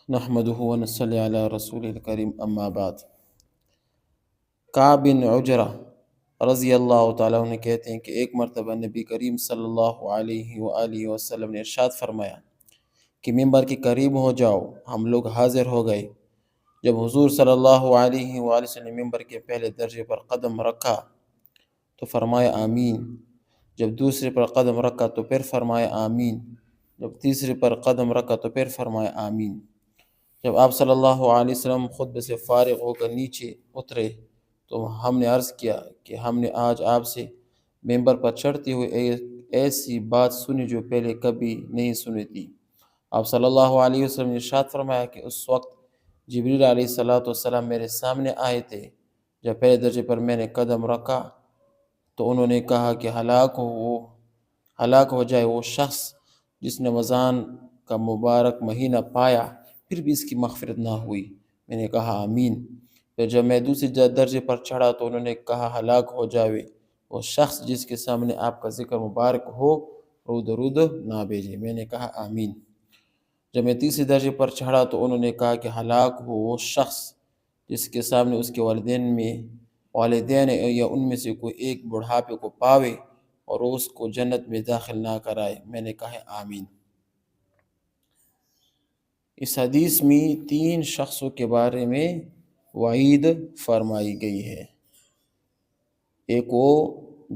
نحمده ونصلي علی رسول الکریم اما بعد۔ کعب بن عجرہ رضی اللہ تعالیٰ عنہ کہتے ہیں کہ ایک مرتبہ نبی کریم صلی اللہ علیہ وآلہ وسلم نے ارشاد فرمایا کہ ممبر کے قریب ہو جاؤ۔ ہم لوگ حاضر ہو گئے۔ جب حضور صلی اللہ علیہ وآلہ وسلم نے ممبر کے پہلے درجے پر قدم رکھا تو فرمایا آمین۔ جب دوسرے پر قدم رکھا تو پھر فرمایا آمین۔ جب تیسرے پر قدم رکھا تو پھر فرمایا آمین۔ جب آپ صلی اللہ علیہ وسلم خطبے سے فارغ ہو کر نیچے اترے تو ہم نے عرض کیا کہ ہم نے آج آپ سے ممبر پر چڑھتے ہوئے ایسی بات سنی جو پہلے کبھی نہیں سنی تھی۔ آپ صلی اللہ علیہ وسلم نے ارشاد فرمایا کہ اس وقت جبریل علیہ السلام میرے سامنے آئے تھے۔ جب پہلے درجے پر میں نے قدم رکھا تو انہوں نے کہا کہ ہلاک ہو جائے وہ شخص جس نے رمضان کا مبارک مہینہ پایا پھر بھی اس کی مغفرت نہ ہوئی۔ میں نے کہا آمین۔ پھر جب میں دوسری درجے پر چڑھا تو انہوں نے کہا ہلاک ہو جائے وہ شخص جس کے سامنے آپ کا ذکر مبارک ہو اور درود نہ بھیجے۔ میں نے کہا آمین۔ جب میں تیسری درجے پر چڑھا تو انہوں نے کہا کہ ہلاک ہو وہ شخص جس کے سامنے اس کے والدین یا ان میں سے کوئی ایک بڑھاپے کو پاوے اور اس کو جنت میں داخل نہ کرائے۔ میں نے کہا آمین۔ اس حدیث میں 3 شخصوں کے بارے میں وعید فرمائی گئی ہے۔ ایک وہ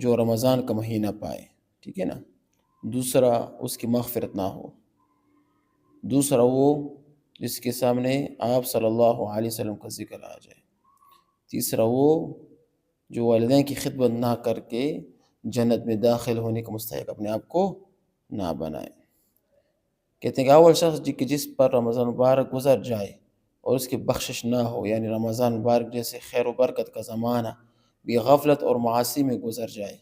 جو رمضان کا مہینہ پائے، ٹھیک ہے نا، دوسرا اس کی مغفرت نہ ہو، دوسرا وہ جس کے سامنے آپ صلی اللہ علیہ وسلم کا ذکر آ جائے، تیسرا وہ جو والدین کی خدمت نہ کر کے جنت میں داخل ہونے کا مستحق اپنے آپ کو نہ بنائے۔ کہتے ہیں کہ اول شخص جس پر رمضان مبارک گزر جائے اور اس کی بخشش نہ ہو، یعنی رمضان مبارک جیسے خیر و برکت کا زمانہ بھی غفلت اور معاصی میں گزر جائے،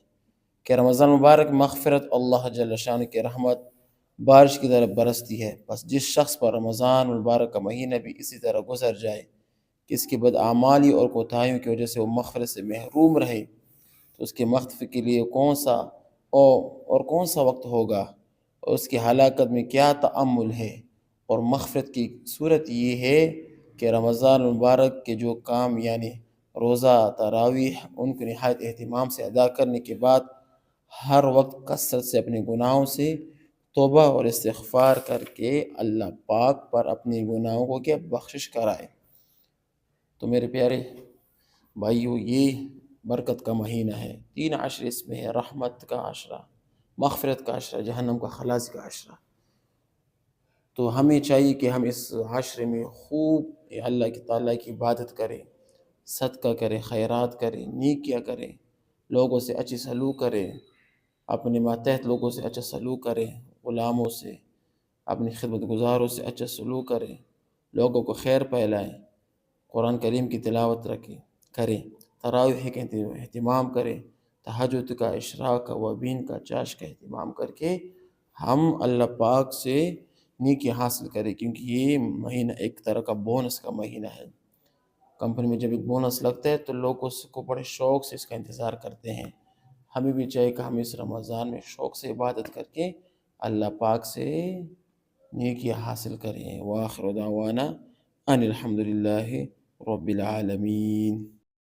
کہ رمضان مبارک مغفرت اللہ جل شانہ کی رحمت بارش کی طرح برستی ہے، بس جس شخص پر رمضان مبارک کا مہینہ بھی اسی طرح گزر جائے کہ اس کی بدعمالی اور کوتاہیوں کی وجہ سے وہ مغفرت سے محروم رہے، تو اس کے مغفرت کے لیے کون سا وقت ہوگا اور اس کی ہلاکت میں کیا تأمل ہے۔ اور مغفرت کی صورت یہ ہے کہ رمضان مبارک کے جو کام یعنی روزہ، تراویح، ان کو نہایت اہتمام سے ادا کرنے کے بعد ہر وقت کثرت سے اپنے گناہوں سے توبہ اور استغفار کر کے اللہ پاک پر اپنے گناہوں کو بخشش کرائے۔ تو میرے پیارے بھائیو، یہ برکت کا مہینہ ہے، 3 عشر اس میں ہے، رحمت کا عشرہ، مغفرت کا عشرہ، جہنم کا خلاص کا عشرہ۔ تو ہمیں چاہیے کہ ہم اس عشرے میں خوب اللہ کی تعالیٰ کی عبادت کریں، صدقہ کریں، خیرات کریں، نیکیاں کریں، لوگوں سے اچھی سلوک کریں، اپنے ماتحت لوگوں سے اچھا سلوک کریں، غلاموں سے، اپنی خدمت گزاروں سے اچھا سلوک کریں، لوگوں کو خیر پھیلائیں، قرآن کریم کی تلاوت کریں، تراویح کا اہتمام کریں، تہجد کا، اشراق کا، وابین کا، چاش کا اہتمام کر کے ہم اللہ پاک سے نیکی حاصل کریں، کیونکہ یہ مہینہ ایک طرح کا بونس کا مہینہ ہے۔ کمپنی میں جب ایک بونس لگتا ہے تو لوگ اس کو بڑے شوق سے اس کا انتظار کرتے ہیں۔ ہمیں بھی چاہیے کہ ہم اس رمضان میں شوق سے عبادت کر کے اللہ پاک سے نیکی حاصل کریں۔ وآخر دعوانا ان الحمد للہ رب العالمین۔